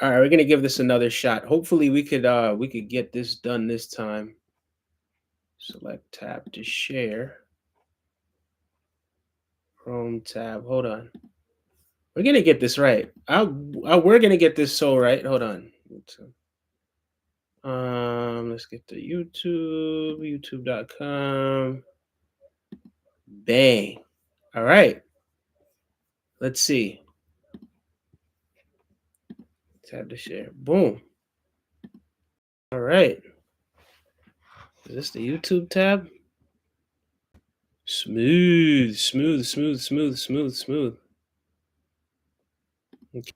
All right, we're gonna give this another shot. Hopefully we could get this done this time. Select tab to share. Chrome tab. Hold on. We're gonna get this right. We're gonna get this so right. Hold on. Let's get to YouTube, youtube.com. Bang. All right. Let's see. Tab to share. Boom. All right. Is this the YouTube tab? Smooth, smooth, smooth, smooth, smooth, smooth. Okay.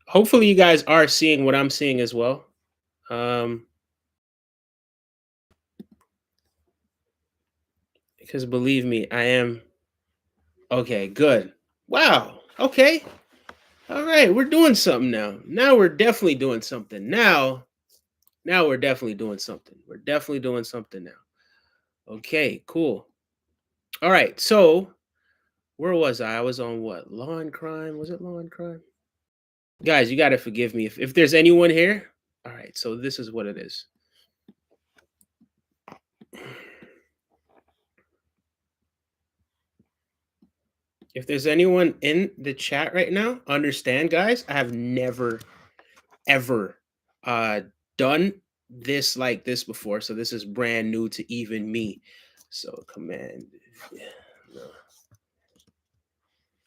Hopefully you guys are seeing what I'm seeing as well. Because believe me, I am. Okay, good. Wow. Okay. All right, we're doing something now. Now we're definitely doing something. Now we're definitely doing something. We're definitely doing something now. Okay, cool. All right, so where was I? I was on what? Law and crime? Was it law and crime? Guys, you gotta forgive me if there's anyone here. All right, so this is what it is. If there's anyone in the chat right now, understand, guys, I have never ever done this like this before, so this is brand new to even me. So command, no.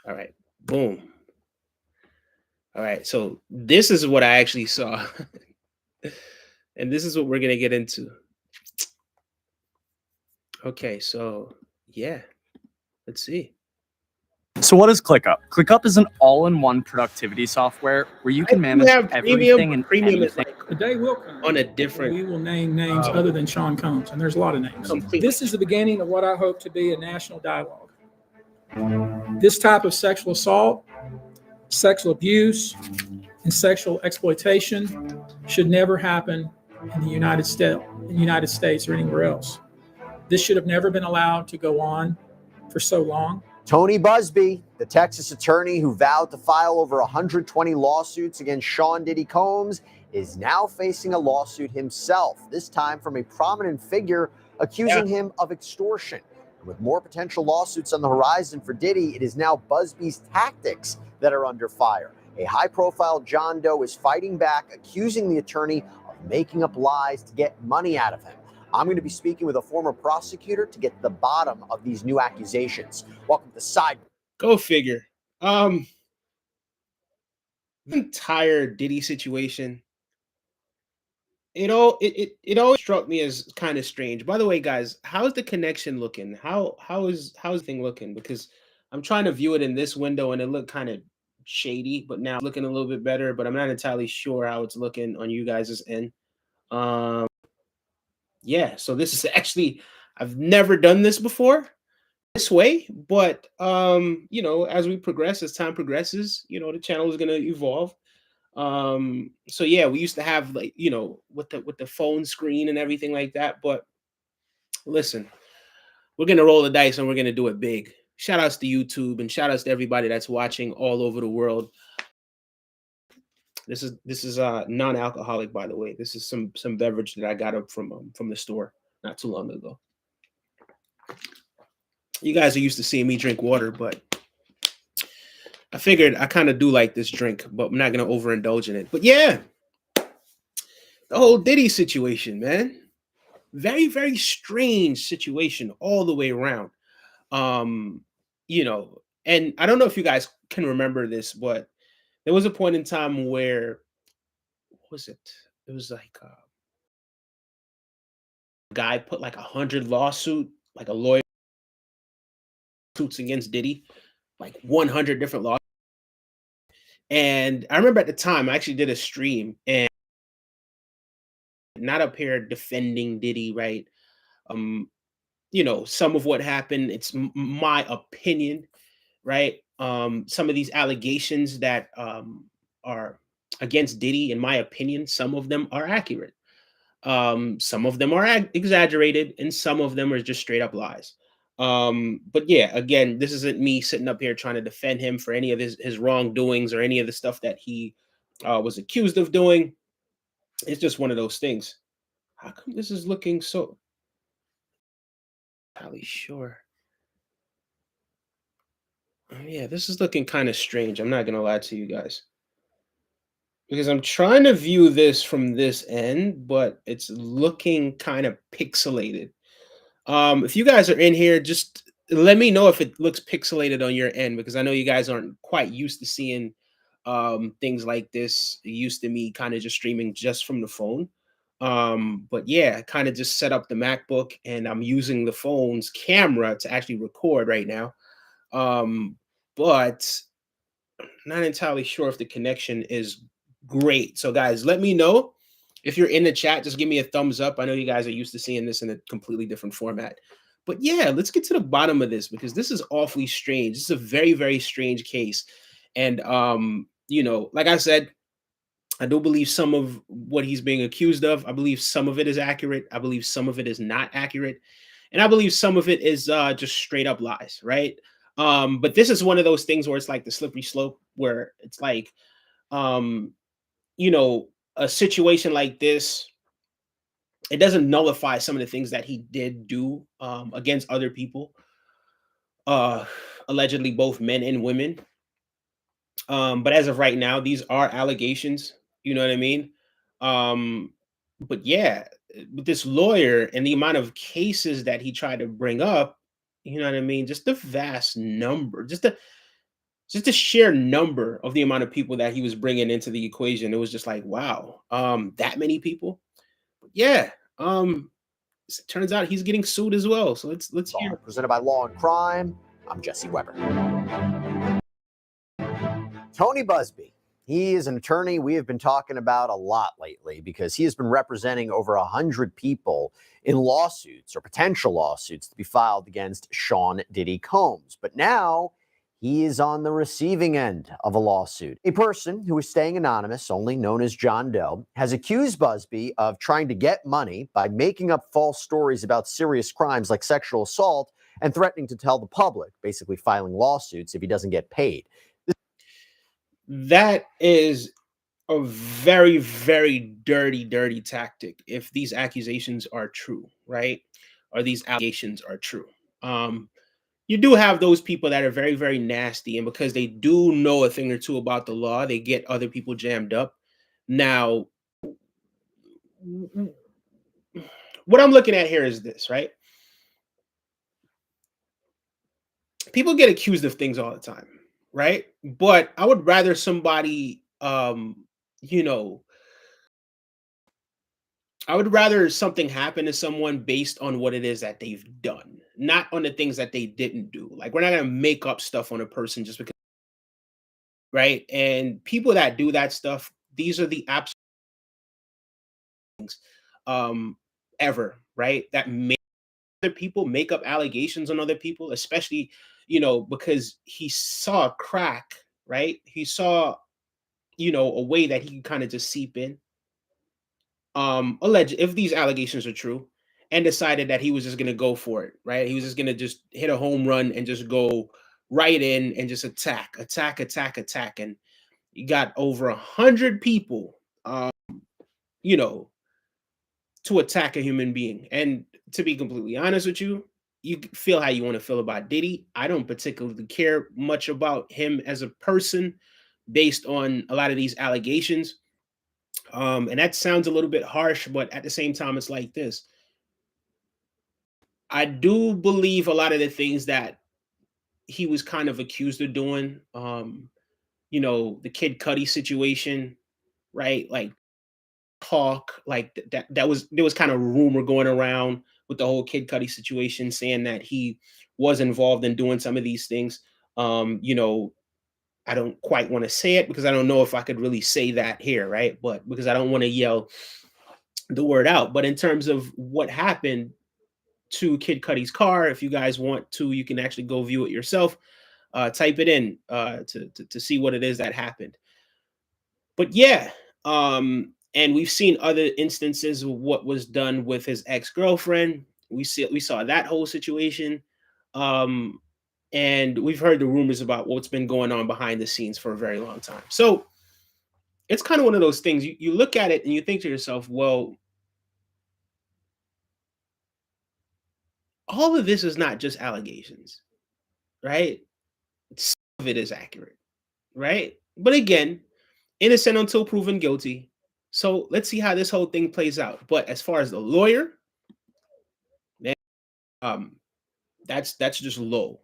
All right, boom. All right, so this is what I actually saw, and this is what we're gonna get into. Okay, so yeah, let's see. So what is ClickUp? ClickUp is an all-in-one productivity software where you can manage everything and premium is anything. like The day will come on a different. we will name names other than Sean Combs, and there's a lot of names. Completely. This is the beginning of what I hope to be a national dialogue. This type of sexual assault, sexual abuse, and sexual exploitation should never happen in the United States or anywhere else. This should have never been allowed to go on for so long. Tony Busby, the Texas attorney who vowed to file over 120 lawsuits against Sean Diddy Combs, is now facing a lawsuit himself, this time from a prominent figure accusing him of extortion. And with more potential lawsuits on the horizon for Diddy, it is now Busby's tactics that are under fire. A high-profile John Doe is fighting back, accusing the attorney of making up lies to get money out of him. I'm going to be speaking with a former prosecutor to get to the bottom of these new accusations. Welcome to Side. Go figure. The entire Diddy situation, it always struck me as kind of strange. By the way, guys, how's the connection looking? How's the thing looking? Because I'm trying to view it in this window and it looked kind of shady, but now it's looking a little bit better. But I'm not entirely sure how it's looking on you guys' end. Yeah, so this is actually, I've never done this before this way, but you know, as we progress, as time progresses, you know, the channel is going to evolve. So yeah, we used to have, like, you know, with the phone screen and everything like that, but listen, we're going to roll the dice and we're going to do it big. Shout outs to YouTube and shout outs to everybody that's watching all over the world. This is non-alcoholic, by the way. This is some beverage that I got up from the store not too long ago. You guys are used to seeing me drink water, but I figured I kind of do like this drink, but I'm not gonna overindulge in it. But yeah, the whole Diddy situation, man. Very, very strange situation all the way around. You know, and I don't know if you guys can remember this, but there was a point in time where, what was it? It was like a guy put like 100 lawsuit, like a lawyer suits against Diddy, like 100 different lawsuits. And I remember at the time I actually did a stream and not up here defending Diddy, right? You know, some of what happened, it's my opinion, right? Some of these allegations that are against Diddy, in my opinion, some of them are accurate. Some of them are exaggerated, and some of them are just straight up lies. But yeah, again, this isn't me sitting up here trying to defend him for any of his wrongdoings or any of the stuff that he was accused of doing. It's just one of those things. How come this is looking so? Probably sure. Yeah, this is looking kind of strange. I'm not gonna lie to you guys because I'm trying to view this from this end, but it's looking kind of pixelated. If you guys are in here, just let me know if it looks pixelated on your end because I know you guys aren't quite used to seeing things like this. Used to me kind of just streaming just from the phone. But yeah, I kind of just set up the MacBook and I'm using the phone's camera to actually record right now. Um, but not entirely sure if the connection is great. So, guys, let me know if you're in the chat. Just give me a thumbs up. I know you guys are used to seeing this in a completely different format. But yeah, let's get to the bottom of this because this is awfully strange. This is a very, very strange case. And like I said, I do believe some of what he's being accused of. I believe some of it is accurate. I believe some of it is not accurate. And I believe some of it is just straight up lies, right? But this is one of those things where it's like the slippery slope, where it's like, um, you know, a situation like this, it doesn't nullify some of the things that he did do against other people, uh, allegedly both men and women. But as of right now, these are allegations. You know what I mean? Um, but yeah, with this lawyer and the amount of cases that he tried to bring up, you know what I mean? Just the vast number, just the sheer number of the amount of people that he was bringing into the equation. It was just like, wow, that many people. But yeah, turns out he's getting sued as well. So let's hear. Presented by Law and Crime, I'm Jesse Weber. Tony Busby. He is an attorney we have been talking about a lot lately because he has been representing over 100 people in lawsuits or potential lawsuits to be filed against Sean Diddy Combs. But now he is on the receiving end of a lawsuit. A person who is staying anonymous, only known as John Doe, has accused Busby of trying to get money by making up false stories about serious crimes like sexual assault and threatening to tell the public, basically filing lawsuits if he doesn't get paid. That is a very, very dirty, dirty tactic if these accusations are true, right? Or these allegations are true. You do have those people that are very, very nasty, and because they do know a thing or two about the law, they get other people jammed up. Now, what I'm looking at here is this, right? People get accused of things all the time, right? But I would rather somebody, you know, I would rather something happen to someone based on what it is that they've done, not on the things that they didn't do. Like we're not gonna make up stuff on a person just because, right? And people that do that stuff, these are the absolute things ever, right? That make other people make up allegations on other people, especially, because he saw a crack, right? He saw, a way that he could kind of just seep in. Alleged if these allegations are true, and decided that he was just gonna go for it, right? He was just gonna just hit a home run and just go right in and just attack, attack, attack, attack. And you got over 100 people, you know, to attack a human being. And to be completely honest with you, you feel how you want to feel about Diddy. I don't particularly care much about him as a person based on a lot of these allegations. And that sounds a little bit harsh, but at the same time, it's like this. I do believe a lot of the things that he was kind of accused of doing. The Kid Cudi situation, right? Like talk, like that was there was kind of rumor going around with the whole Kid Cudi situation, saying that he was involved in doing some of these things. I don't quite want to say it because I don't know if I could really say that here, right? But because I don't want to yell the word out. But in terms of what happened to Kid Cudi's car, if you guys want to, you can actually go view it yourself. Type it in to see what it is that happened. But yeah, and we've seen other instances of what was done with his ex-girlfriend. We saw that whole situation. And we've heard the rumors about what's been going on behind the scenes for a very long time. So it's kind of one of those things. You look at it and you think to yourself, well, all of this is not just allegations, right? Some of it is accurate, right? But again, innocent until proven guilty. So let's see how this whole thing plays out. But as far as the lawyer, man, um, that's just low.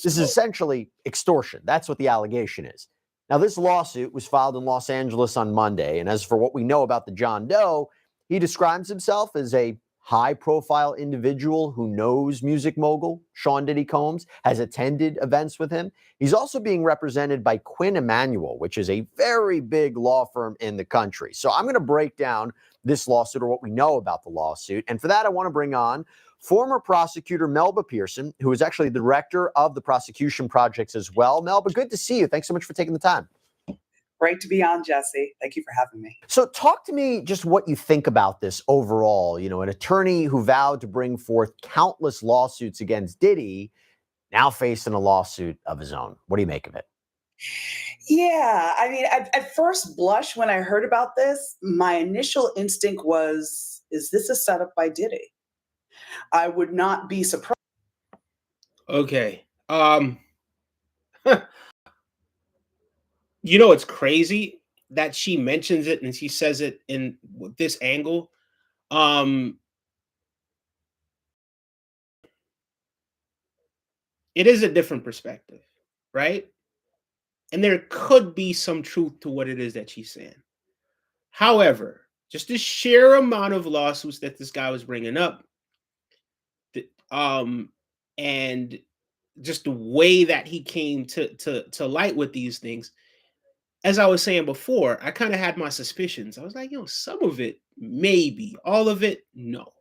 This is essentially extortion. That's what the allegation is. Now, this lawsuit was filed in Los Angeles on Monday. And as for what we know about the John Doe, he describes himself as a high-profile individual who knows music mogul Sean Diddy Combs, has attended events with him. He's also being represented by Quinn Emanuel, which is a very big law firm in the country. So I'm going to break down this lawsuit, or what we know about the lawsuit. And for that, I want to bring on former prosecutor Melba Pearson, who is actually the director of the prosecution projects as well. Melba, good to see you. Thanks so much for taking the time. Great to be on, Jesse. Thank you for having me. So talk to me just what you think about this overall. You know, an attorney who vowed to bring forth countless lawsuits against Diddy, now facing a lawsuit of his own. What do you make of it? Yeah, I mean, at first blush, when I heard about this, my initial instinct was, is this a setup by Diddy? I would not be surprised. Okay. You know, it's crazy that she mentions it and she says it in this angle. It is a different perspective, right? And there could be some truth to what it is that she's saying. However, just the sheer amount of lawsuits that this guy was bringing up, and just the way that he came to light with these things, as I was saying before, I kind of had my suspicions. I was like, some of it, maybe. All of it, no.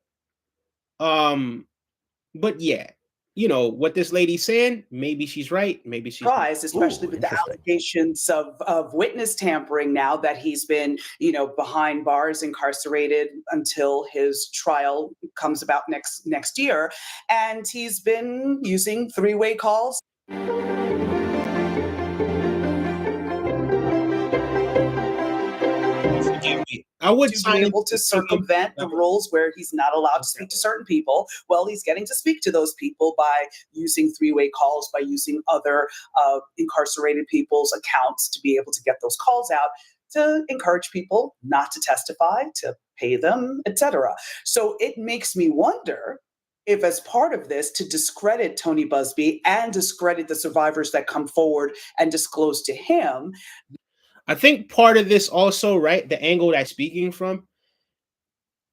But yeah, what this lady's saying, maybe she's right, maybe she's not. Surprised, especially with the allegations of witness tampering now that he's been, behind bars, incarcerated until his trial comes about next year. And he's been using three-way calls. I would to be able to circumvent the rules where he's not allowed to speak to certain people. Well, he's getting to speak to those people by using three-way calls, by using other incarcerated people's accounts to be able to get those calls out, to encourage people not to testify, to pay them, etc. So it makes me wonder if, as part of this, to discredit Tony Busby and discredit the survivors that come forward and disclose to him. I think part of this also, right, the angle that's speaking from,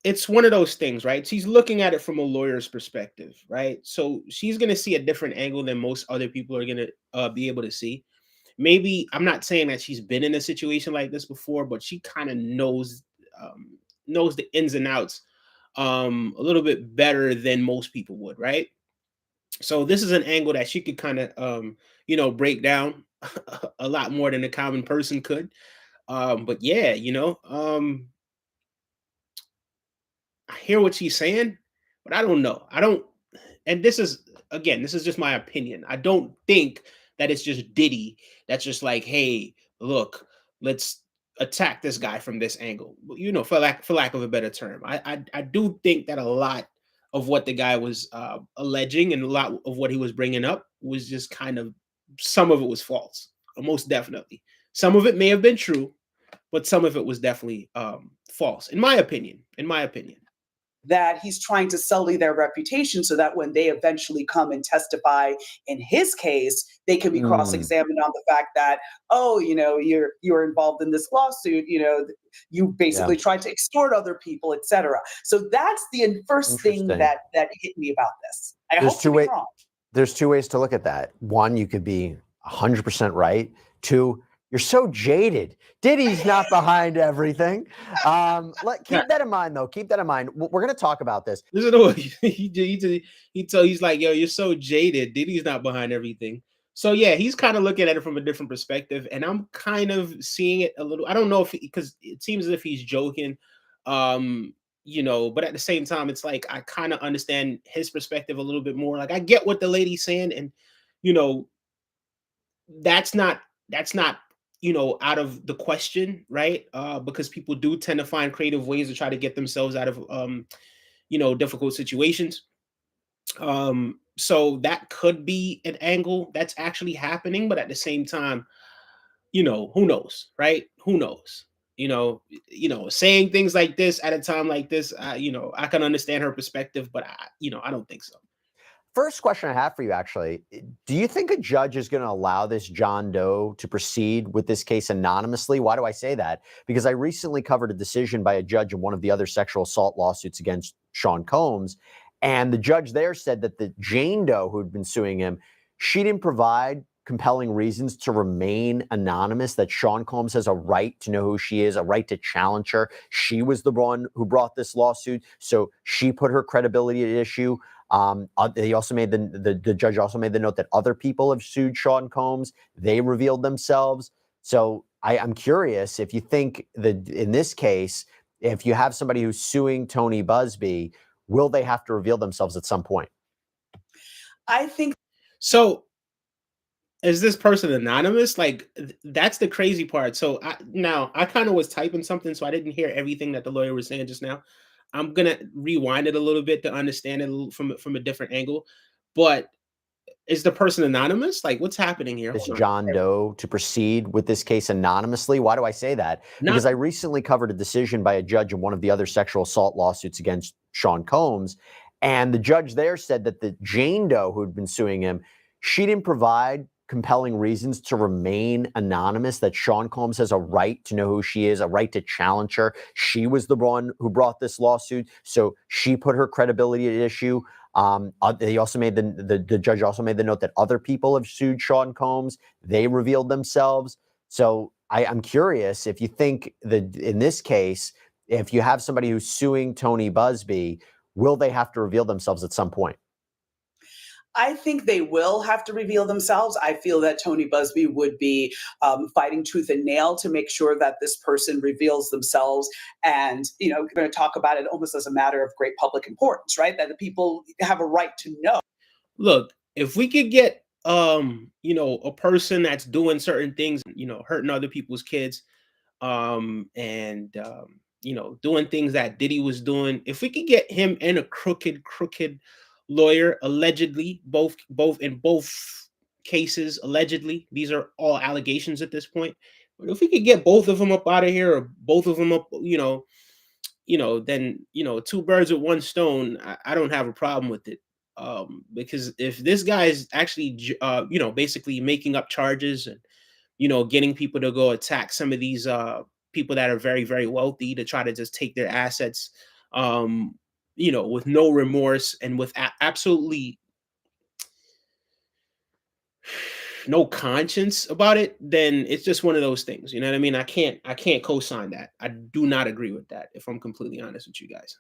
it's one of those things, right? She's looking at it from a lawyer's perspective, right? So she's going to see a different angle than most other people are going to be able to see. Maybe, I'm not saying that she's been in a situation like this before, but she kind of knows the ins and outs a little bit better than most people would, right? So this is an angle that she could kind of, break down a lot more than a common person could. But yeah, I hear what she's saying, but I don't know. And this is just my opinion. I don't think that it's just Diddy that's just like, hey, look, let's attack this guy from this angle. For lack of a better term. I do think that a lot of what the guy was alleging and a lot of what he was bringing up was just kind of, some of it was false, most definitely. Some of it may have been true, but some of it was definitely false, in my opinion. That he's trying to sully their reputation so that when they eventually come and testify in his case, they can be cross-examined on the fact that, you're involved in this lawsuit, you basically tried to extort other people, etc. So that's the first thing that hit me about this. There's two ways to look at that. One, you could be 100% right. Two, you're so jaded. Diddy's not behind everything. Keep that in mind, though. Keep that in mind. We're going to talk about this. Listen to what he's like, yo, you're so jaded. Diddy's not behind everything. So yeah, he's kind of looking at it from a different perspective, and I'm kind of seeing it a little. I don't know because it seems as if he's joking. but at the same time, it's like I kind of understand his perspective a little bit more. Like I get what the lady's saying, and you know, that's not that's not out of the question, right? Because people do tend to find creative ways to try to get themselves out of difficult situations. So that could be an angle that's actually happening, but at the same time, who knows, right? Who knows? Saying things like this at a time like this, I can understand her perspective, but I don't think so. First question I have for you, actually, do you think a judge is going to allow this John Doe to proceed with this case anonymously? Why do I say that? Because I recently covered a decision by a judge in one of the other sexual assault lawsuits against Sean Combs, and the judge there said that the Jane Doe who'd been suing him, she didn't provide compelling reasons to remain anonymous, that Sean Combs has a right to know who she is, a right to challenge her. She was the one who brought this lawsuit, so she put her credibility at issue. They also made the judge also made the note that other people have sued Sean Combs. They revealed themselves. So I'm curious if you think that in this case, if you have somebody who's suing Tony Busby, will they have to reveal themselves at some point? I think so. Is this person anonymous? Like that's the crazy part. So I kind of was typing something, so I didn't hear everything that the lawyer was saying just now. I'm gonna rewind it a little bit to understand it a little from a different angle. But is the person anonymous? Like what's happening here? This Hold on. John Doe to proceed with this case anonymously. Why do I say that? Because I recently covered a decision by a judge in one of the other sexual assault lawsuits against Sean Combs, and the judge there said that the Jane Doe who'd been suing him, she didn't provide compelling reasons to remain anonymous, that Sean Combs has a right to know who she is, a right to challenge her. She was the one who brought this lawsuit, so she put her credibility at issue. They also made the judge also made the note that other people have sued Sean Combs. They revealed themselves. So I'm curious if you think that in this case, if you have somebody who's suing Tony Busby, will they have to reveal themselves at some point? I think they will have to reveal themselves. I feel that Tony Busby would be fighting tooth and nail to make sure that this person reveals themselves. And, we're going to talk about it almost as a matter of great public importance, right? That the people have a right to know. Look, if we could get, a person that's doing certain things, hurting other people's kids, and doing things that Diddy was doing. If we could get him and a crooked lawyer, allegedly, both in both cases, allegedly, these are all allegations at this point. But if we could get both of them up out of here, or both of them up, then two birds with one stone. I don't have a problem with it. Because if this guy is actually, basically making up charges and getting people to go attack some of these people that are very, very wealthy to try to just take their assets, with no remorse and with absolutely no conscience about it, then it's just one of those things. You know what I mean? I can't co-sign that. I do not agree with that, if I'm completely honest with you guys.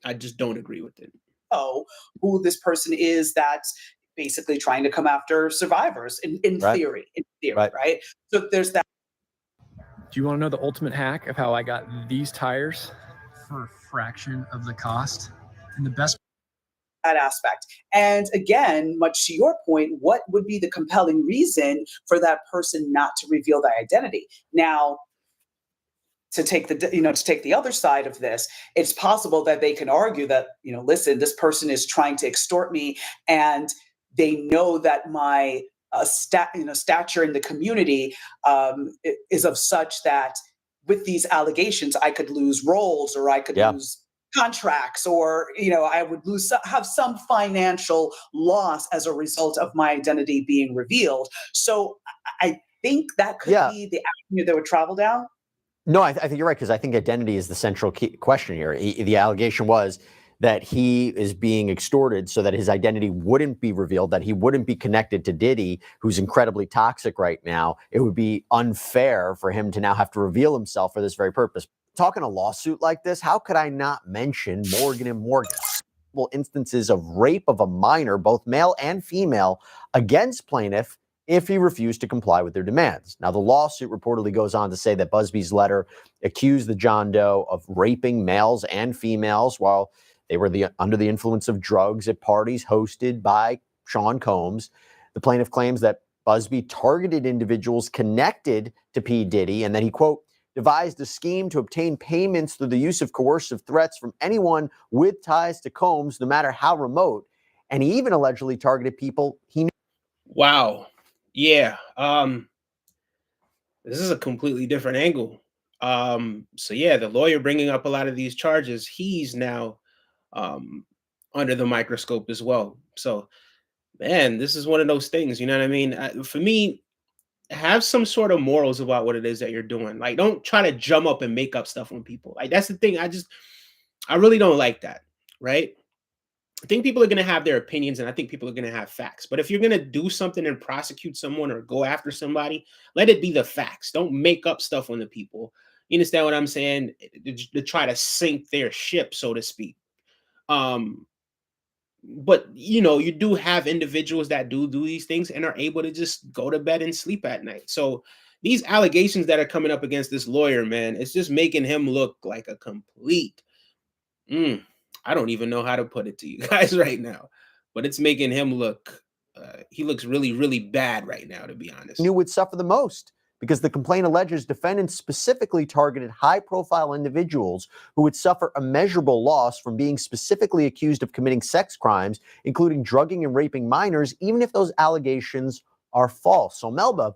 I just don't agree with it. Oh, who this person is that's basically trying to come after survivors in Right. theory, right? So there's that. Do you want to know the ultimate hack of how I got these tires for a fraction of the cost? And the best That aspect. And again, much to your point, what would be the compelling reason for that person not to reveal their identity? Now, to take the other side of this, it's possible that they can argue that, listen, this person is trying to extort me, and they know that my stature in the community is of such that with these allegations, I could lose roles, or I could lose contracts, or I would have some financial loss as a result of my identity being revealed. So I think that could be the avenue that would travel down. No, I think you're right, because I think identity is the central key question here. The allegation was that he is being extorted so that his identity wouldn't be revealed, that he wouldn't be connected to Diddy, who's incredibly toxic right now. It would be unfair for him to now have to reveal himself for this very purpose. Talking a lawsuit like this, how could I not mention Morgan & Morgan? Instances of rape of a minor, both male and female, against plaintiff if he refused to comply with their demands. Now, the lawsuit reportedly goes on to say that Busby's letter accused the John Doe of raping males and females while they were under the influence of drugs at parties hosted by Sean Combs. The plaintiff claims that Busby targeted individuals connected to P. Diddy and that he, quote, devised a scheme to obtain payments through the use of coercive threats from anyone with ties to Combs, no matter how remote. And he even allegedly targeted people he knew. Wow. Yeah. This is a completely different angle. So yeah, the lawyer bringing up a lot of these charges, he's now under the microscope as well. So, man, this is one of those things, you know what I mean? For me, have some sort of morals about what it is that you're doing. Like, don't try to jump up and make up stuff on people. Like, that's the thing. I really don't like that, right? I think people are going to have their opinions and I think people are going to have facts. But if you're going to do something and prosecute someone or go after somebody, let it be the facts. Don't make up stuff on the people. You understand what I'm saying? To try to sink their ship, so to speak. But you do have individuals that do these things and are able to just go to bed and sleep at night. So these allegations that are coming up against this lawyer, man, it's just making him look like a complete I don't even know how to put it to you guys right now, but it's making him look he looks really, really bad right now, to be honest. Knew would suffer the most because the complaint alleges defendants specifically targeted high-profile individuals who would suffer immeasurable loss from being specifically accused of committing sex crimes, including drugging and raping minors, even if those allegations are false. So, Melba,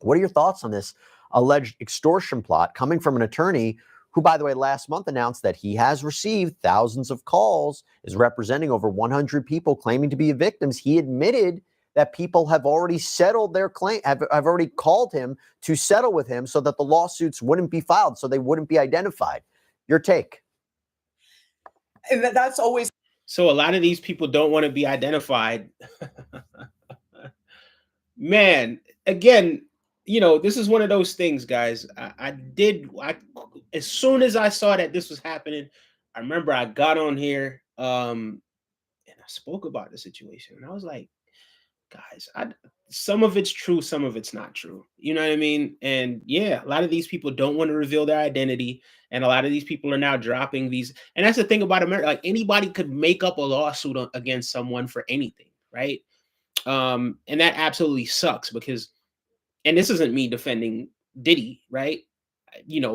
what are your thoughts on this alleged extortion plot coming from an attorney who, by the way, last month announced that he has received thousands of calls, is representing over 100 people claiming to be victims? He admitted that people have already settled their claim, have already called him to settle with him so that the lawsuits wouldn't be filed, so they wouldn't be identified. Your take? And that's always. So a lot of these people don't want to be identified. Man, again, this is one of those things, guys. As soon as I saw that this was happening, I remember I got on here and I spoke about the situation. And I was like, guys, some of it's true, some of it's not true. You know what I mean? And yeah, a lot of these people don't want to reveal their identity. And a lot of these people are now dropping these. And that's the thing about America. Like, anybody could make up a lawsuit against someone for anything, right? And that absolutely sucks because, and this isn't me defending Diddy, right?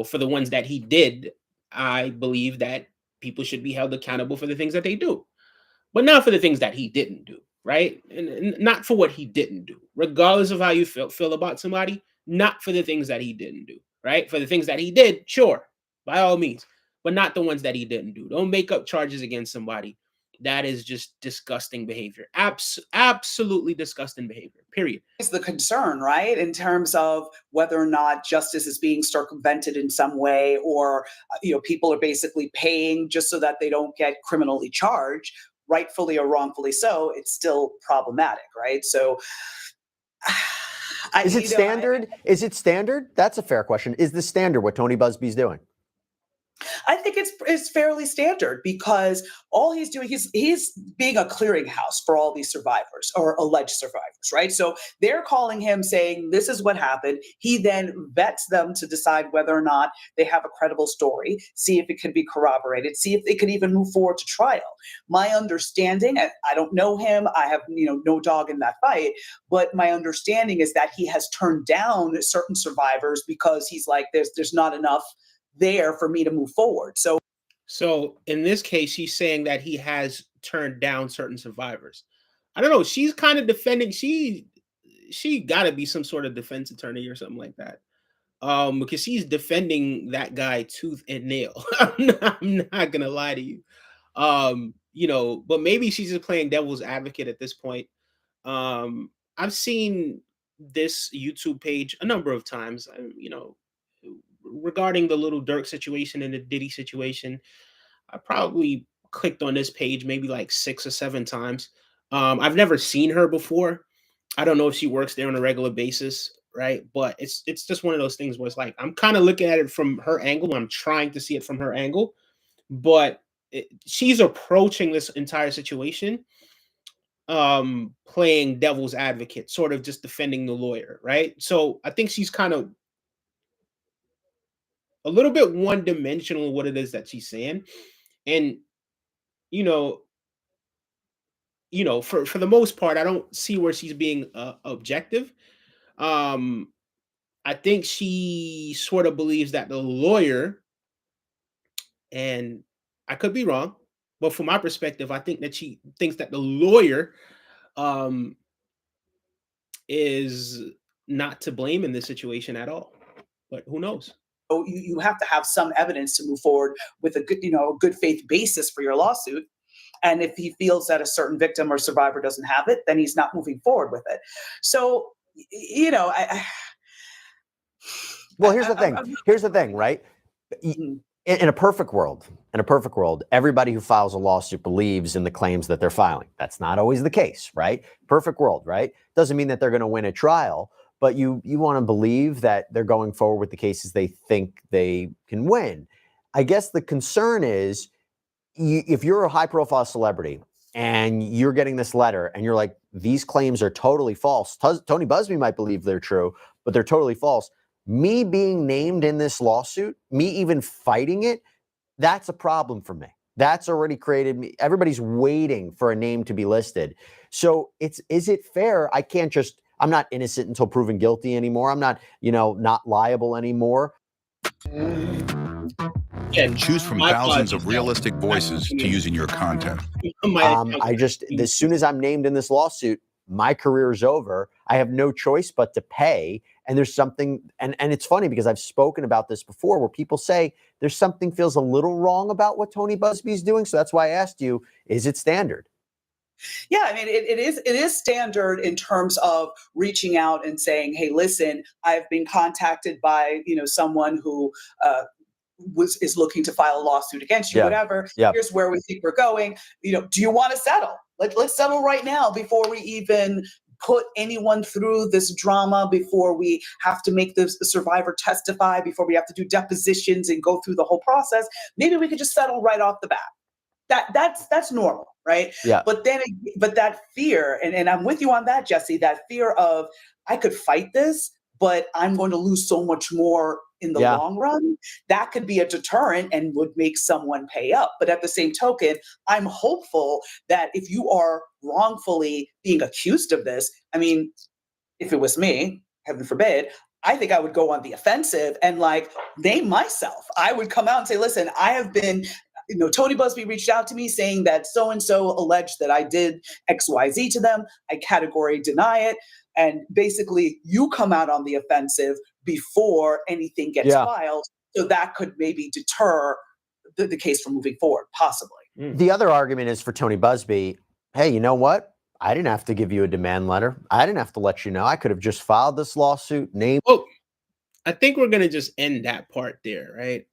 For the ones that he did, I believe that people should be held accountable for the things that they do, but not for the things that he didn't do, right? And not for what he didn't do, regardless of how you feel about somebody, not for the things that he didn't do, right? For the things that he did, sure, by all means, but not the ones that he didn't do. Don't make up charges against somebody. That is just disgusting behavior. Absolutely disgusting behavior, period. Is the concern, right? In terms of whether or not justice is being circumvented in some way, or, people are basically paying just so that they don't get criminally charged, rightfully or wrongfully so, it's still problematic, right? So is it standard? Is it standard? That's a fair question. Is the standard what Tony Busby's doing? I think it's fairly standard because all he's doing, he's being a clearinghouse for all these survivors or alleged survivors, right? So they're calling him saying, this is what happened. He then vets them to decide whether or not they have a credible story, see if it can be corroborated, see if they can even move forward to trial. My understanding, I don't know him, I have no dog in that fight, but my understanding is that he has turned down certain survivors because he's like, there's not enough there for me to move forward. So in this case, she's saying that he has turned down certain survivors. I don't know. She's kind of defending. She got to be some sort of defense attorney or something like that. Because she's defending that guy tooth and nail. I'm not gonna lie to you. But maybe she's just playing devil's advocate at this point. I've seen this YouTube page a number of times. Regarding the Little Dirk situation and the Diddy situation, I probably clicked on this page maybe like 6 or 7 times. I've never seen her before. I don't know if she works there on a regular basis, right? But it's just one of those things where it's like I'm kind of looking at it from her angle. I'm trying to see it from her angle, but she's approaching this entire situation playing devil's advocate, sort of just defending the lawyer, right? So I think she's kind of a little bit one-dimensional what it is that she's saying. And you know, for the most part, I don't see where she's being objective. Um, I think she sort of believes that the lawyer, and I could be wrong, but from my perspective, I think that she thinks that the lawyer um, is not to blame in this situation at all. But who knows? You have to have some evidence to move forward with a good, a good faith basis for your lawsuit. And if he feels that a certain victim or survivor doesn't have it, then he's not moving forward with it. So, well, here's the thing. Here's the thing, right? In a perfect world, everybody who files a lawsuit believes in the claims that they're filing. That's not always the case, right? Perfect world, right? Doesn't mean that they're going to win a trial, but you want to believe that they're going forward with the cases they think they can win. I guess the concern is if you're a high-profile celebrity and you're getting this letter and you're like, these claims are totally false. Tony Busby might believe they're true, but they're totally false. Me being named in this lawsuit, me even fighting it, that's a problem for me. That's already created me. Everybody's waiting for a name to be listed. So is it fair? I'm not innocent until proven guilty anymore. I'm not, not liable anymore. Choose from thousands of realistic voices to use in your content. As soon as I'm named in this lawsuit, my career is over. I have no choice but to pay. And there's something, and it's funny because I've spoken about this before where people say there's something feels a little wrong about what Tony Busby's doing. So that's why I asked you, is it standard? Yeah, I mean, it is standard in terms of reaching out and saying, hey, listen, I've been contacted by, someone who is looking to file a lawsuit against you, whatever. Here's where we think we're going. Do you want to settle? Let's settle right now before we even put anyone through this drama, before we have to make the survivor testify, before we have to do depositions and go through the whole process. Maybe we could just settle right off the bat. That's normal, right? Yeah. But that fear, and I'm with you on that, Jesse, that fear of I could fight this, but I'm going to lose so much more in the long run, that could be a deterrent and would make someone pay up. But at the same token, I'm hopeful that if you are wrongfully being accused of this, I mean, if it was me, heaven forbid, I think I would go on the offensive and name myself. I would come out and say, listen, I have been, Tony Busby reached out to me saying that so-and-so alleged that I did XYZ to them. I categorically deny it. And basically you come out on the offensive before anything gets filed. So that could maybe deter the case from moving forward, possibly. The other argument is for Tony Busby, hey, you know what? I didn't have to give you a demand letter. I didn't have to let you know. I could have just filed this lawsuit. Well, I think we're going to just end that part there, right?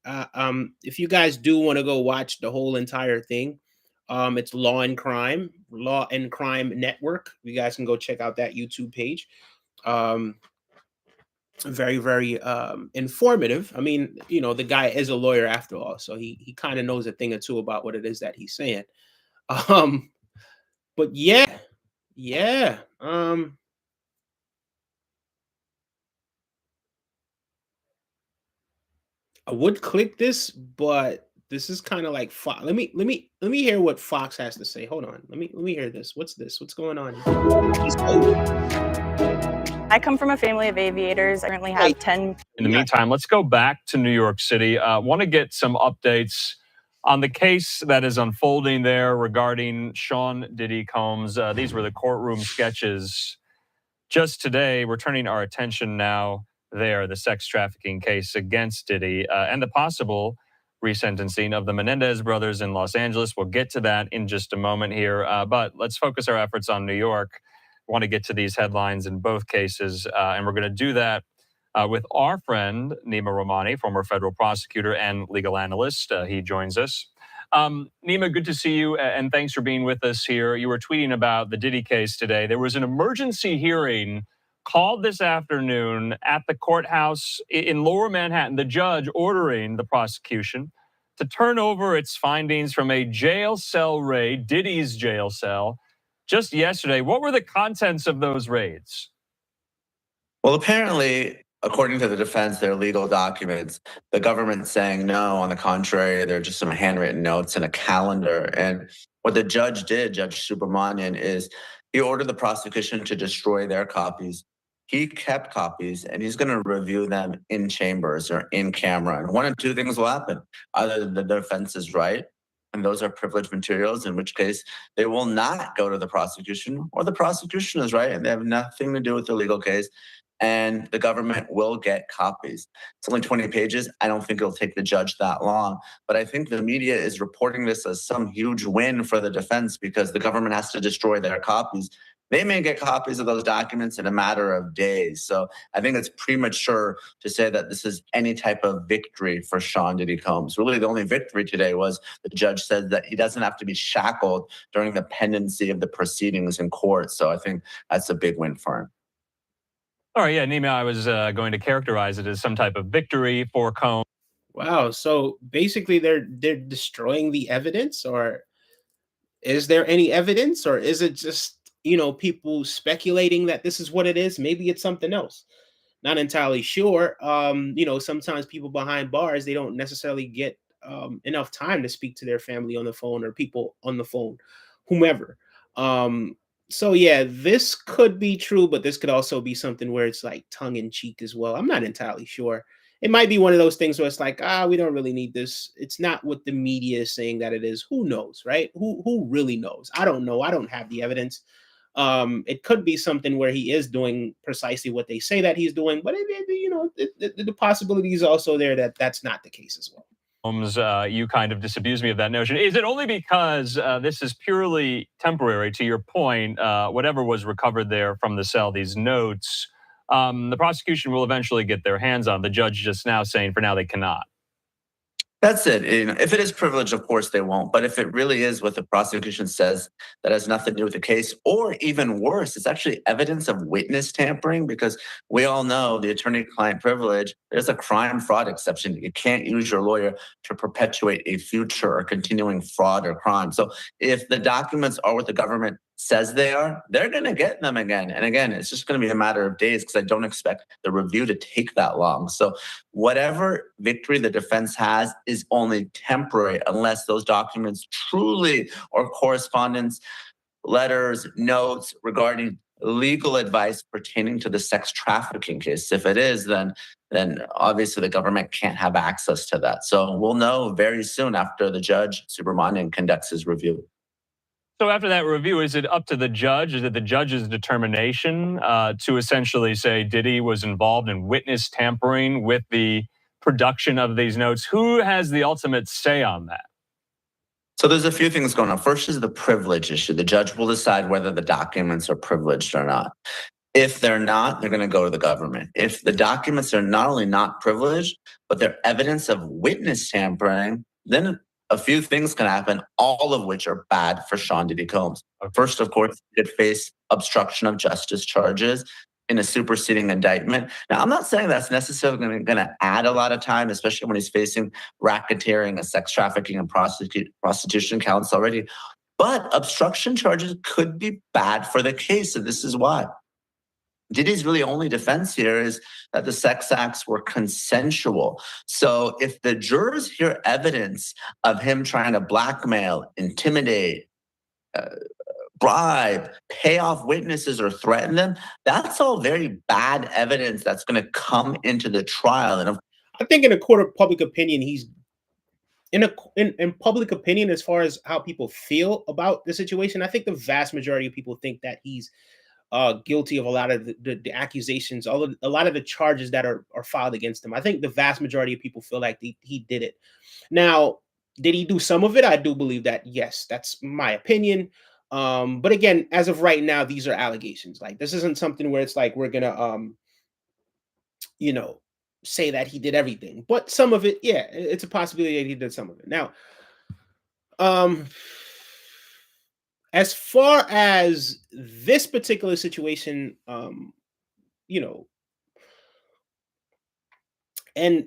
If you guys do want to go watch the whole entire thing, it's Law and Crime Network. You guys can go check out that YouTube page. Very, very informative. I mean, the guy is a lawyer after all, so he kind of knows a thing or two about what it is that he's saying. But yeah. I would click this, but this is kind of like Fox. Let me hear what Fox has to say. Hold on. Let me hear this. What's this? What's going on? I come from a family of aviators. I currently have 10. In the meantime, let's go back to New York City. Want to get some updates on the case that is unfolding there regarding Sean Diddy Combs. These were the courtroom sketches just today. We're turning our attention now there, the sex trafficking case against Diddy and the possible resentencing of the Menendez brothers in Los Angeles. We'll get to that in just a moment here, but let's focus our efforts on New York. We want to get to these headlines in both cases, and we're going to do that with our friend Nima Rahmani, former federal prosecutor and legal analyst. He joins us. Nima, good to see you, and thanks for being with us here. You were tweeting about the Diddy case today. There was an emergency hearing called this afternoon at the courthouse in Lower Manhattan, the judge ordering the prosecution to turn over its findings from a jail cell raid, Diddy's jail cell, just yesterday. What were the contents of those raids? Well, apparently, according to the defense, they're legal documents. The government's saying no, on the contrary, they're just some handwritten notes and a calendar. And what the judge did, Judge Subramanian, is he ordered the prosecution to destroy their copies. He kept copies and he's going to review them in chambers or in camera. And one of two things will happen. Either the defense is right, and those are privileged materials, in which case they will not go to the prosecution, or the prosecution is right and they have nothing to do with the legal case, and the government will get copies. It's only 20 pages. I don't think it'll take the judge that long. But I think the media is reporting this as some huge win for the defense because the government has to destroy their copies. They may get copies of those documents in a matter of days. So I think it's premature to say that this is any type of victory for Sean Diddy Combs. Really, the only victory today was the judge said that he doesn't have to be shackled during the pendency of the proceedings in court. So I think that's a big win for him. All right, yeah, Nima, I was going to characterize it as some type of victory for Combs. Wow. So basically, they're destroying the evidence, or is there any evidence, or is it just people speculating that this is what it is? Maybe it's something else. Not entirely sure. Sometimes people behind bars, they don't necessarily get enough time to speak to their family on the phone or people on the phone, whomever. So yeah, this could be true, but this could also be something where it's like tongue in cheek as well. I'm not entirely sure. It might be one of those things where it's like, we don't really need this. It's not what the media is saying that it is. Who knows, right? Who really knows? I don't know. I don't have the evidence. It could be something where he is doing precisely what they say that he's doing, but the possibility is also there that that's not the case as well. You kind of disabuse me of that notion. Is it only because this is purely temporary, to your point, whatever was recovered there from the cell, these notes, the prosecution will eventually get their hands on? The judge just now saying for now they cannot. That's it. If it is privilege, of course they won't. But if it really is what the prosecution says that has nothing to do with the case, or even worse, it's actually evidence of witness tampering, because we all know the attorney-client privilege, there's a crime fraud exception. You can't use your lawyer to perpetuate a future or continuing fraud or crime. So if the documents are what the government says they are, they're going to get them again. And again, it's just going to be a matter of days because I don't expect the review to take that long. So whatever victory the defense has is only temporary unless those documents truly are correspondence, letters, notes regarding legal advice pertaining to the sex trafficking case. If it is, then obviously the government can't have access to that. So we'll know very soon after the judge, Subramanian, conducts his review. So after that review, is it up to the judge? Is it the judge's determination to essentially say Diddy was involved in witness tampering with the production of these notes? Who has the ultimate say on that? So there's a few things going on. First is the privilege issue. The judge will decide whether the documents are privileged or not. If they're not, they're going to go to the government. If the documents are not only not privileged, but they're evidence of witness tampering, then a few things can happen, all of which are bad for Sean Diddy Combs. First, of course, he could face obstruction of justice charges in a superseding indictment. Now, I'm not saying that's necessarily going to add a lot of time, especially when he's facing racketeering, a sex trafficking, and prostitution counts already. But obstruction charges could be bad for the case, and this is why. Diddy's really only defense here is that the sex acts were consensual. So if the jurors hear evidence of him trying to blackmail, intimidate, bribe, pay off witnesses, or threaten them, that's all very bad evidence that's going to come into the trial. And I think in a court of public opinion, he's in public opinion, as far as how people feel about the situation, I think the vast majority of people think that he's guilty of a lot of the accusations, a lot of the charges that are filed against him. I think the vast majority of people feel like he did it. Now, did he do some of it? I do believe that, yes, that's my opinion. But again, as of right now, these are allegations. Like, this isn't something where it's like we're gonna say that he did everything. But some of it, yeah, it's a possibility that he did some of it. Now, as far as this particular situation, and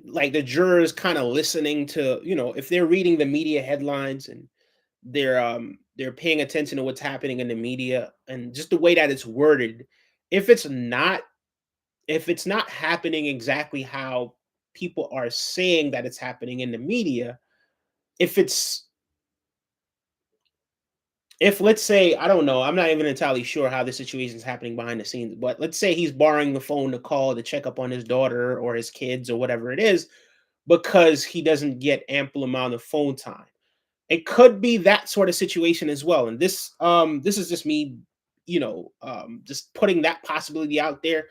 like the jurors kind of listening to, if they're reading the media headlines and they're paying attention to what's happening in the media and just the way that it's worded. If it's not happening exactly how people are saying that it's happening in the media, if it's if let's say, I don't know, I'm not even entirely sure how the situation is happening behind the scenes, but let's say he's borrowing the phone to call to check up on his daughter or his kids or whatever it is, because he doesn't get ample amount of phone time. It could be that sort of situation as well. And this is just me, just putting that possibility out there.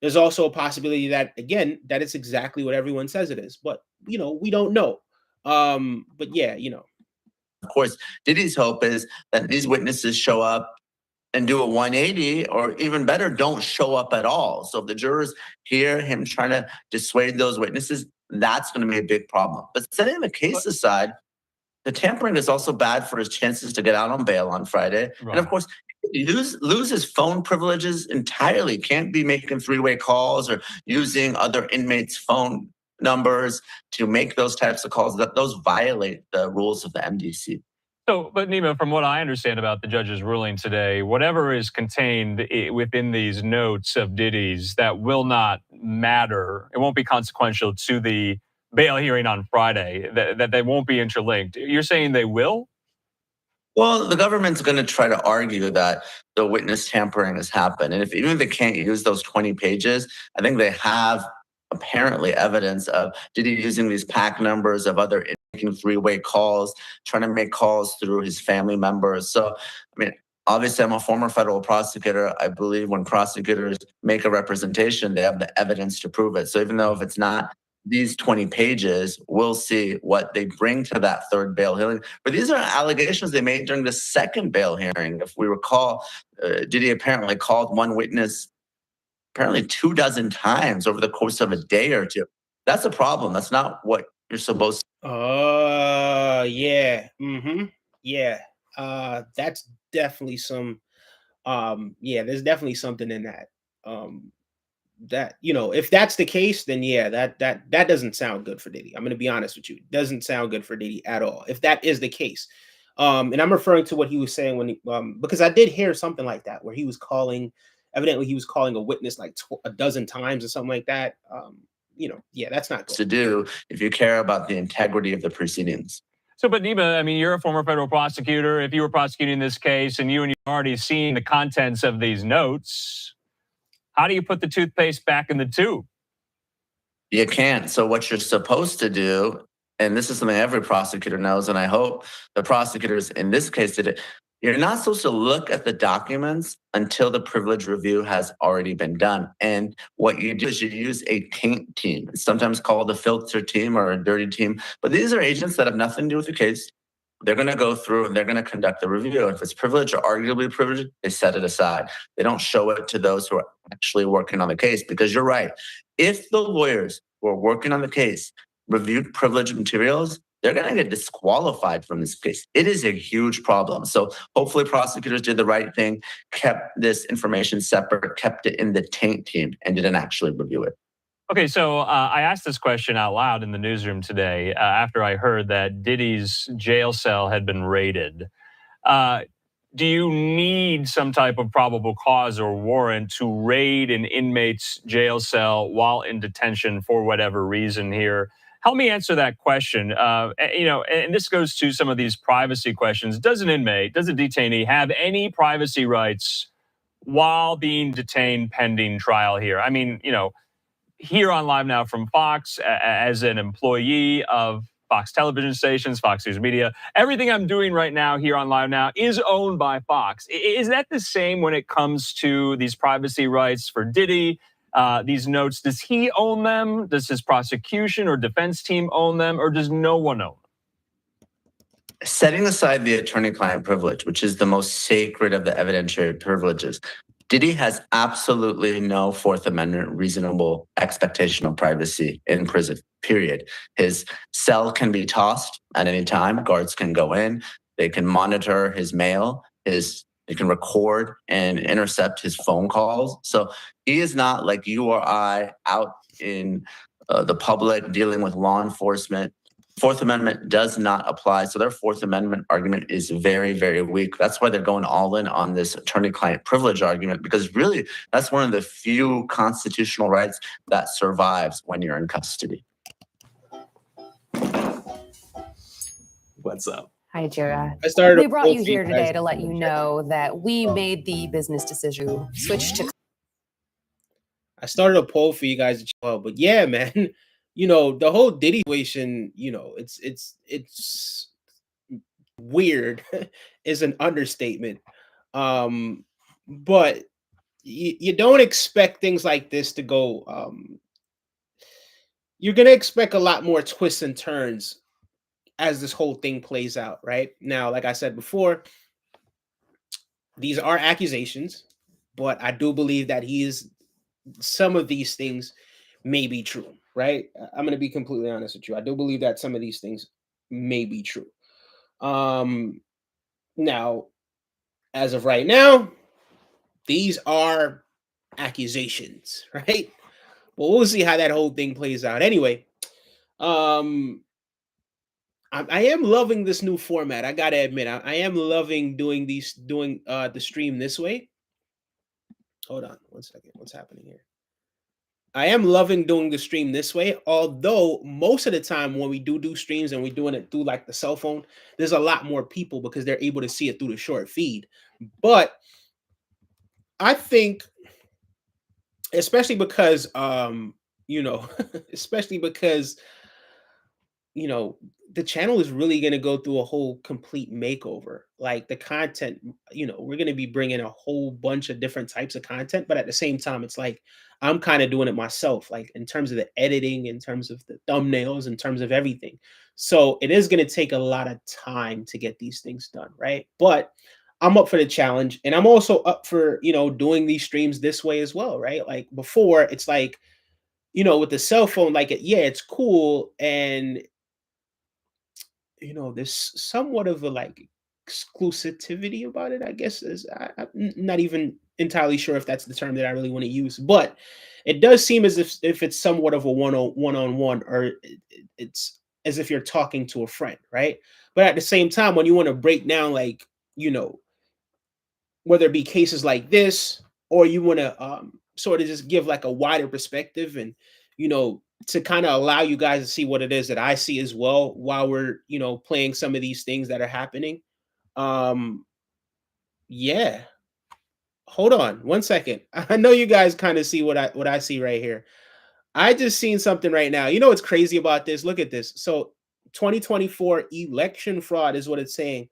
There's also a possibility that, again, that it's exactly what everyone says it is, but we don't know. But yeah, Of course, Diddy's hope is that these witnesses show up and do a 180, or even better, don't show up at all. So if the jurors hear him trying to dissuade those witnesses, that's going to be a big problem. But setting the case aside, the tampering is also bad for his chances to get out on bail on Friday. Right. And of course, he lose his phone privileges entirely. Can't be making three-way calls or using other inmates' phone numbers to make those types of calls. Those violate the rules of the MDC. So, but Nima, from what I understand about the judge's ruling today, whatever is contained within these notes of Diddy's, that will not matter. It won't be consequential to the bail hearing on Friday, that they won't be interlinked. You're saying they will? Well, the government's going to try to argue that the witness tampering has happened. And even if they can't use those 20 pages, I think they have apparently evidence of Diddy using these pack numbers of other making three-way calls, trying to make calls through his family members. So, I mean, obviously, I'm a former federal prosecutor. I believe when prosecutors make a representation, they have the evidence to prove it. So even though if it's not these 20 pages, we'll see what they bring to that third bail hearing. But these are allegations they made during the second bail hearing. If we recall, Diddy apparently called one witness apparently 24 times over the course of a day or two. That's a problem. That's not what you're supposed to. Yeah. Mm-hmm. Yeah. That's definitely some yeah, there's definitely something in that. That, if that's the case, then yeah, that doesn't sound good for Diddy. I'm gonna be honest with you. It doesn't sound good for Diddy at all, if that is the case. And I'm referring to what he was saying when he because I did hear something like that where he was calling, evidently he was calling a witness like a dozen times or something like that. Yeah, that's not good To do if you care about the integrity of the proceedings. So, but Nima, I mean, you're a former federal prosecutor. If you were prosecuting this case and you've already seen the contents of these notes, how do you put the toothpaste back in the tube? You can't. So what you're supposed to do, and this is something every prosecutor knows, and I hope the prosecutors in this case did it, you're not supposed to look at the documents until the privilege review has already been done. And what you do is you use a taint team. It's sometimes called a filter team or a dirty team. But these are agents that have nothing to do with the case. They're going to go through and they're going to conduct the review. If it's privileged or arguably privileged, they set it aside. They don't show it to those who are actually working on the case, because you're right. If the lawyers who are working on the case reviewed privileged materials, they're going to get disqualified from this case. It is a huge problem. So hopefully prosecutors did the right thing, kept this information separate, kept it in the taint team, and didn't actually review it. Okay, so I asked this question out loud in the newsroom today after I heard that Diddy's jail cell had been raided. Do you need some type of probable cause or warrant to raid an inmate's jail cell while in detention for whatever reason here? Help me answer that question. And this goes to some of these privacy questions. Does an inmate, does a detainee have any privacy rights while being detained pending trial here? I mean, here on Live Now from Fox, as an employee of Fox television stations, Fox News Media, everything I'm doing right now here on Live Now is owned by Fox. Is that the same when it comes to these privacy rights for Diddy? These notes, does he own them? Does his prosecution or defense team own them? Or does no one own them? Setting aside the attorney-client privilege, which is the most sacred of the evidentiary privileges, Diddy has absolutely no Fourth Amendment reasonable expectation of privacy in prison, period. His cell can be tossed at any time. Guards can go in. They can monitor his mail. They can record and intercept his phone calls. So he is not like you or I out in the public dealing with law enforcement Fourth Amendment does not apply. So their Fourth Amendment argument is very, very weak. That's why they're going all in on this attorney-client privilege argument, because really that's one of the few constitutional rights that survives when you're in custody. What's up? Hi, Jira. I started. We brought you here today to let you know that we made the business decision to switch to. I started a poll for you guys as well, but yeah, man, you know, the whole Diddy situation, you know, it's weird is an understatement. But you don't expect things like this to go. You're gonna expect a lot more twists and turns as this whole thing plays out, right? Now, like I said before, these are accusations, but I do believe that some of these things may be true, right? I'm going to be completely honest with you. I do believe that some of these things may be true. Now, as of right now, these are accusations, right? But we'll see how that whole thing plays out. Anyway, I am loving this new format. I gotta admit, I am loving doing the stream this way. Hold on one second. What's happening here? I am loving doing the stream this way, although most of the time when we do streams and we're doing it through like the cell phone, there's a lot more people because they're able to see it through the short feed. But I think, especially because you know, especially because you know, the channel is really going to go through a whole complete makeover. Like the content, you know, we're going to be bringing a whole bunch of different types of content, but at the same time, it's like I'm kind of doing it myself, like in terms of the editing, in terms of the thumbnails, in terms of everything. So it is going to take a lot of time to get these things done, right? But I'm up for the challenge, and I'm also up for, you know, doing these streams this way as well, right? Like before, it's like, you know, with the cell phone, like yeah, it's cool, and you know, there's somewhat of a like exclusivity about it, I guess. I'm not even entirely sure if that's the term that I really want to use, but it does seem as if it's somewhat of a one-on-one, or it's as if you're talking to a friend, right? But at the same time, when you want to break down, like, you know, whether it be cases like this, or you want to sort of just give like a wider perspective, and you know, to kind of allow you guys to see what it is that I see as well while we're, you know, playing some of these things that are happening. um yeah, hold on one second. I know you guys kind of see what I see right here. I just seen something right now. You know what's crazy about this? Look at this. So 2024 election fraud is what it's saying.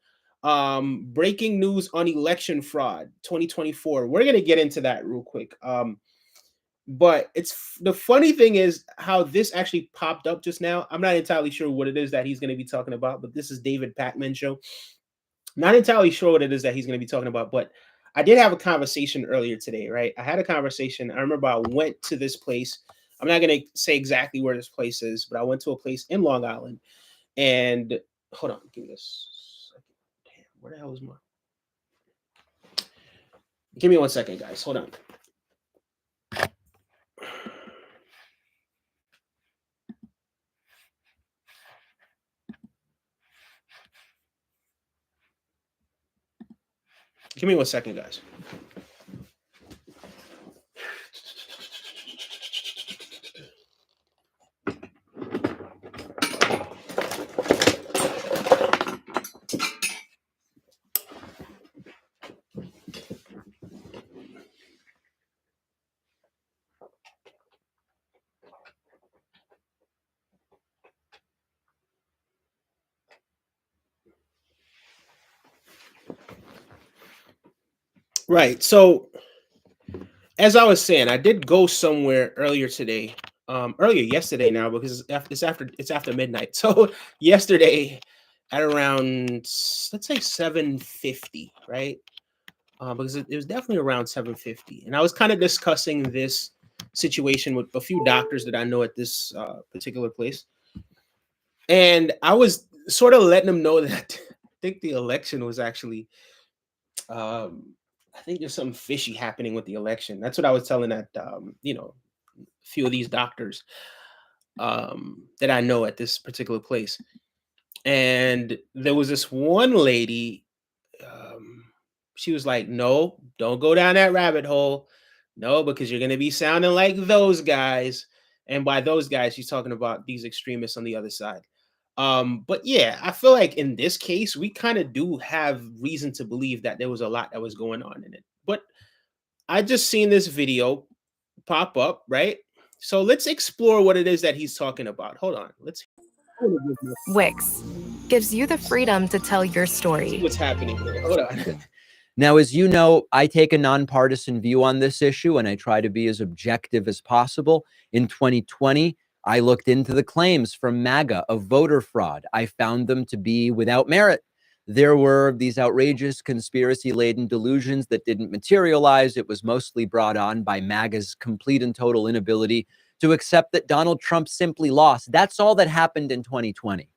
Breaking news on election fraud 2024. We're going to get into that real quick. But the funny thing is how this actually popped up just now. I'm not entirely sure what it is that he's going to be talking about, but this is David Pakman show. Not entirely sure what it is that he's going to be talking about, but I did have a conversation earlier today, right? I had a conversation. I remember I went to this place. I'm not going to say exactly where this place is, but I went to a place in Long Island. And hold on, give me this second. Damn, where the hell is my? Give me 1 second, guys. Hold on. Give me 1 second, guys. Right. So as I was saying, I did go somewhere earlier today, earlier yesterday now, because it's after midnight. So yesterday at around, let's say 7:50, right? Because it was definitely around 7:50, and I was kind of discussing this situation with a few doctors that I know at this particular place, and I was sort of letting them know that I think the election was actually I think there's something fishy happening with the election. That's what I was telling that you know, a few of these doctors. that I know at this particular place. And there was this one lady, she was like, no, don't go down that rabbit hole. No, because you're going to be sounding like those guys. And by those guys, she's talking about these extremists on the other side. But yeah, I feel like in this case, we kind of do have reason to believe that there was a lot that was going on in it. But I just seen this video pop up, right? So let's explore what it is that he's talking about. Hold on. Let's Wix gives you the freedom to tell your story. see what's happening here. Hold on. Now, as you know, I take a nonpartisan view on this issue, and I try to be as objective as possible. In 2020, I looked into the claims from MAGA of voter fraud. I found them to be without merit. There were these outrageous conspiracy-laden delusions that didn't materialize. It was mostly brought on by MAGA's complete and total inability to accept that Donald Trump simply lost. That's all that happened in 2020.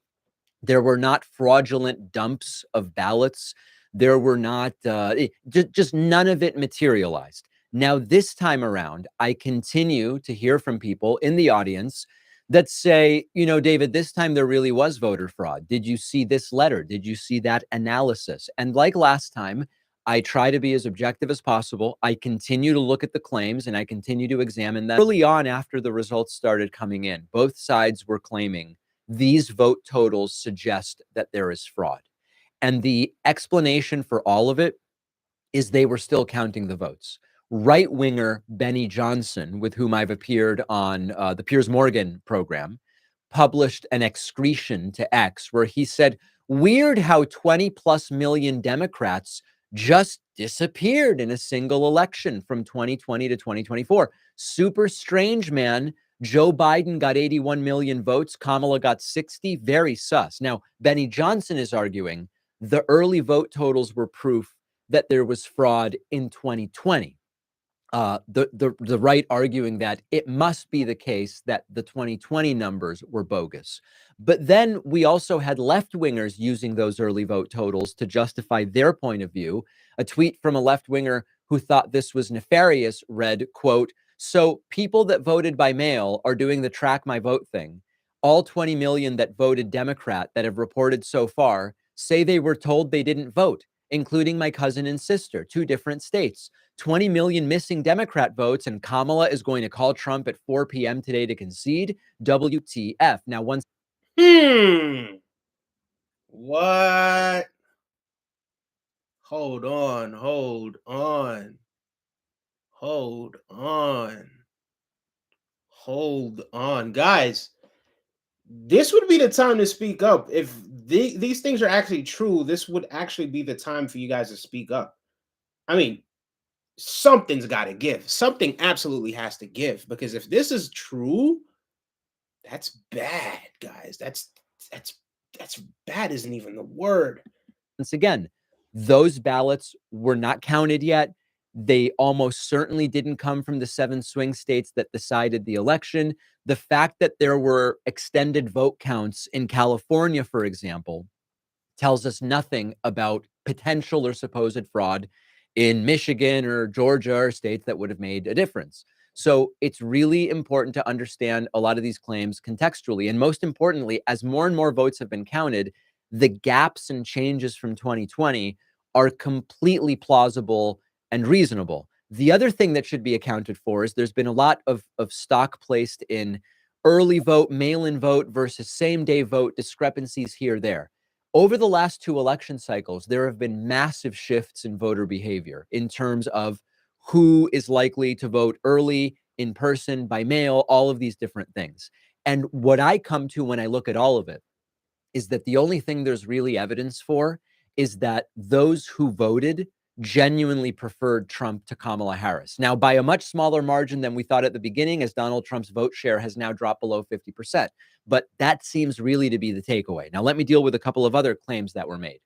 There were not fraudulent dumps of ballots. There were not, just none of it materialized. Now, this time around, I continue to hear from people in the audience that say, you know, David, this time there really was voter fraud. Did you see this letter? Did you see that analysis? And like last time, I try to be as objective as possible. I continue to look at the claims and I continue to examine them. Early on, after the results started coming in, both sides were claiming these vote totals suggest that there is fraud. And the explanation for all of it is they were still counting the votes. Right-winger Benny Johnson, with whom I've appeared on the Piers Morgan program, published an excretion to X where he said, weird how 20 plus million Democrats just disappeared in a single election from 2020 to 2024. Super strange, man. Joe Biden got 81 million votes. Kamala got 60. Very sus. Now, Benny Johnson is arguing the early vote totals were proof that there was fraud in 2020. The right arguing that it must be the case that the 2020 numbers were bogus. But then we also had left-wingers using those early vote totals to justify their point of view. A tweet from a left-winger who thought this was nefarious read, quote, so people that voted by mail are doing the track my vote thing. All 20 million that voted Democrat that have reported so far say they were told they didn't vote, including my cousin and sister, 2 different states. 20 million missing Democrat votes, and Kamala is going to call Trump at 4 p.m. today to concede. WTF. Now, once. What? Hold on. Hold on. Hold on. Hold on. Guys, this would be the time to speak up. If these things are actually true, this would actually be the time for you guys to speak up. I mean, something's got to give. Something absolutely has to give, because if this is true, that's bad, guys. That's bad isn't even the word. Once again, those ballots were not counted yet. They almost certainly didn't come from the 7 swing states that decided the election. The fact that there were extended vote counts in California, for example, tells us nothing about potential or supposed fraud in Michigan or Georgia or states that would have made a difference. So it's really important to understand a lot of these claims contextually. And most importantly, as more and more votes have been counted, the gaps and changes from 2020 are completely plausible and reasonable. The other thing that should be accounted for is there's been a lot of stock placed in early vote, mail-in vote versus same-day vote discrepancies here or there. Over the last 2 election cycles, there have been massive shifts in voter behavior in terms of who is likely to vote early, in person, by mail, all of these different things. And what I come to when I look at all of it is that the only thing there's really evidence for is that those who voted genuinely preferred Trump to Kamala Harris. Now, by a much smaller margin than we thought at the beginning, as Donald Trump's vote share has now dropped below 50%. But that seems really to be the takeaway. Now, let me deal with a couple of other claims that were made.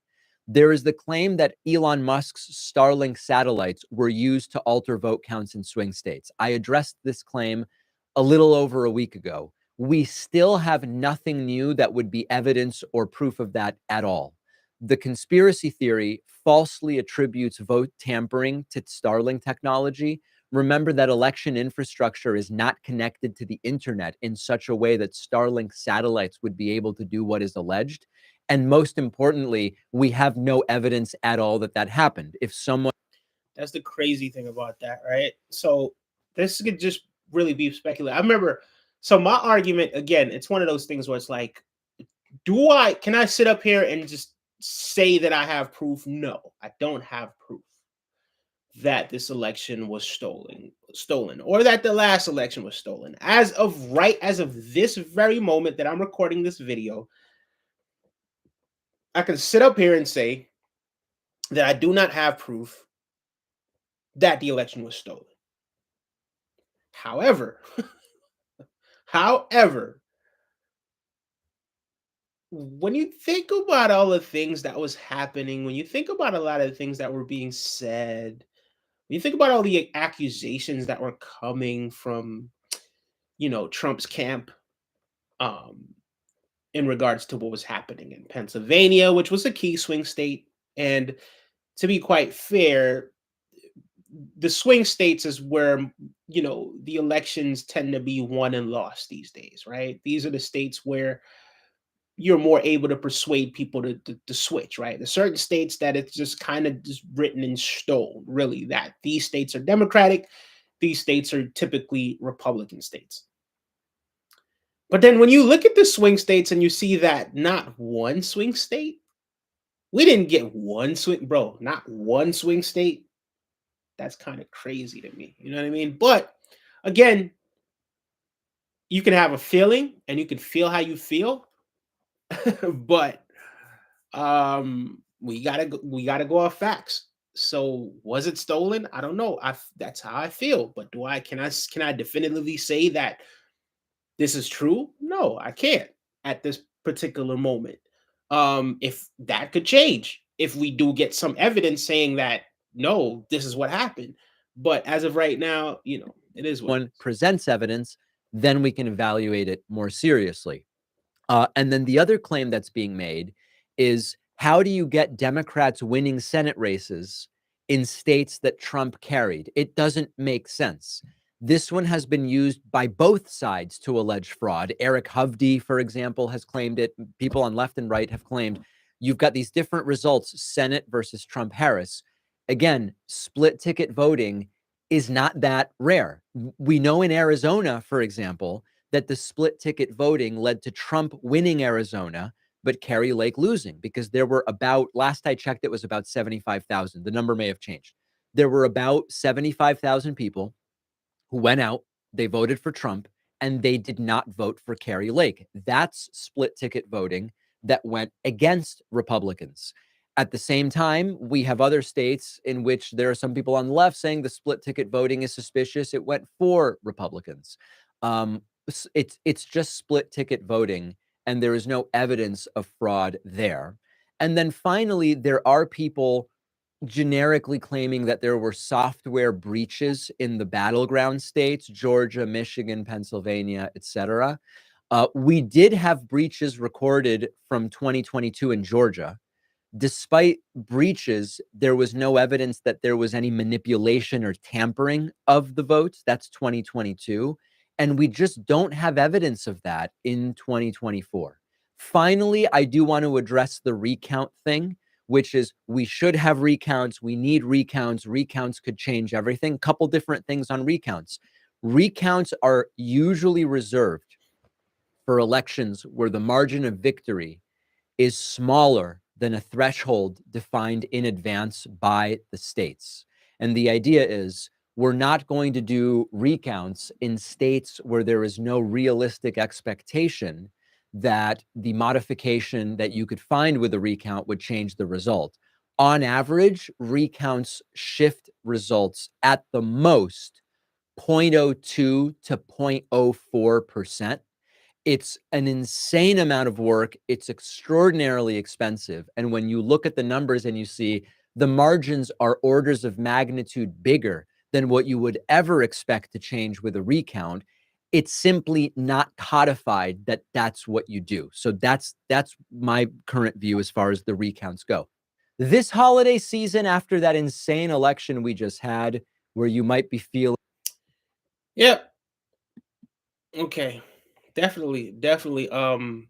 There is the claim that Elon Musk's Starlink satellites were used to alter vote counts in swing states. I addressed this claim a little over a week ago. We still have nothing new that would be evidence or proof of that at all. The conspiracy theory falsely attributes vote tampering to Starlink technology. remember that election infrastructure is not connected to the internet in such a way that Starlink satellites would be able to do what is alleged. And most importantly, we have no evidence at all that that happened. If someone... That's the crazy thing about that, right? So this could just really be speculative. I remember, so my argument, again, it's one of those things where it's like, can I sit up here and just say that I have proof? No, I don't have proof that this election was stolen, or that the last election was stolen. As of this very moment that I'm recording this video, I can sit up here and say that I do not have proof that the election was stolen. However, when you think about all the things that was happening, when you think about a lot of the things that were being said, when you think about all the accusations that were coming from, Trump's camp, in regards to what was happening in Pennsylvania, which was a key swing state, and to be quite fair, the swing states is where the elections tend to be won and lost these days, right? These are the states where you're more able to persuade people to switch, right? There's certain states that it's just kind of just written in stone, really, that these states are Democratic, these states are typically Republican states. But then when you look at the swing states and you see that not one swing state, we didn't get one swing, bro, not one swing state. That's kind of crazy to me. You know what I mean? But again, you can have a feeling and you can feel how you feel, but we gotta go off facts. So was it stolen? I don't know. That's how I feel. But can I definitively say that this is true? No, I can't at this particular moment. If that could change, if we do get some evidence saying that no, this is what happened. But as of right now, it is what one presents evidence, then we can evaluate it more seriously. And then the other claim that's being made is, how do you get Democrats winning Senate races in states that Trump carried? It doesn't make sense. This one has been used by both sides to allege fraud. Eric Hovde, for example, has claimed it. People on left and right have claimed you've got these different results, Senate versus Trump-Harris. Again, split ticket voting is not that rare. We know in Arizona, for example, that the split ticket voting led to Trump winning Arizona, but Kari Lake losing, because there were about, last I checked, it was about 75,000. The number may have changed. There were about 75,000 people who went out, they voted for Trump, and they did not vote for Kari Lake. That's split ticket voting that went against Republicans. At the same time, we have other states in which there are some people on the left saying the split ticket voting is suspicious. It went for Republicans. It's just split ticket voting, and there is no evidence of fraud there. And then finally, there are people generically claiming that there were software breaches in the battleground states, Georgia, Michigan, Pennsylvania, etc. We did have breaches recorded from 2022 in Georgia. Despite breaches, there was no evidence that there was any manipulation or tampering of the votes. That's 2022. And we just don't have evidence of that in 2024. Finally, I do want to address the recount thing, which is we should have recounts. We need recounts. Recounts could change everything. Couple different things on recounts. Recounts are usually reserved for elections where the margin of victory is smaller than a threshold defined in advance by the states. And the idea is, we're not going to do recounts in states where there is no realistic expectation that the modification that you could find with a recount would change the result. On average, recounts shift results at the most 0.02 to 0.04%. It's an insane amount of work. It's extraordinarily expensive. And when you look at the numbers and you see the margins are orders of magnitude bigger than what you would ever expect to change with a recount, it's simply not codified that that's what you do. So that's my current view as far as the recounts go. This holiday season, after that insane election we just had, where you might be feeling Yep. Okay. Definitely. The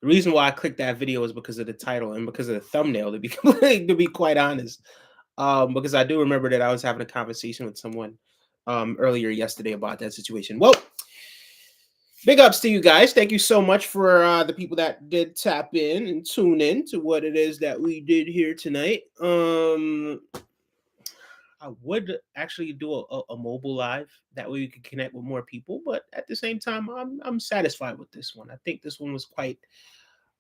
reason why I clicked that video is because of the title and because of the thumbnail, to be to be quite honest. Because I do remember that I was having a conversation with someone earlier yesterday about that situation. Well, big ups to you guys. Thank you so much for the people that did tap in and tune in to what it is that we did here tonight. I would actually do a mobile live. That way we could connect with more people. But at the same time, I'm satisfied with this one. I think this one was quite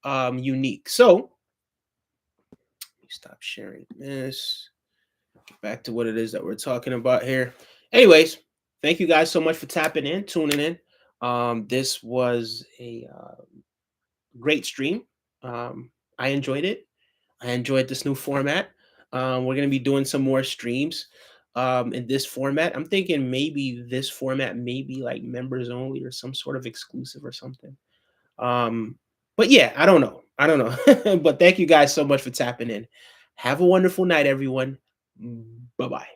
unique. So let me stop sharing this. Get back to what it is that we're talking about here. Anyways, thank you guys so much for tapping in, tuning in. This was a great stream. I enjoyed it. I enjoyed this new format. We're going to be doing some more streams in this format. I'm thinking maybe this format may be like members only or some sort of exclusive or something. But yeah, I don't know. But thank you guys so much for tapping in. Have a wonderful night, everyone. Bye-bye.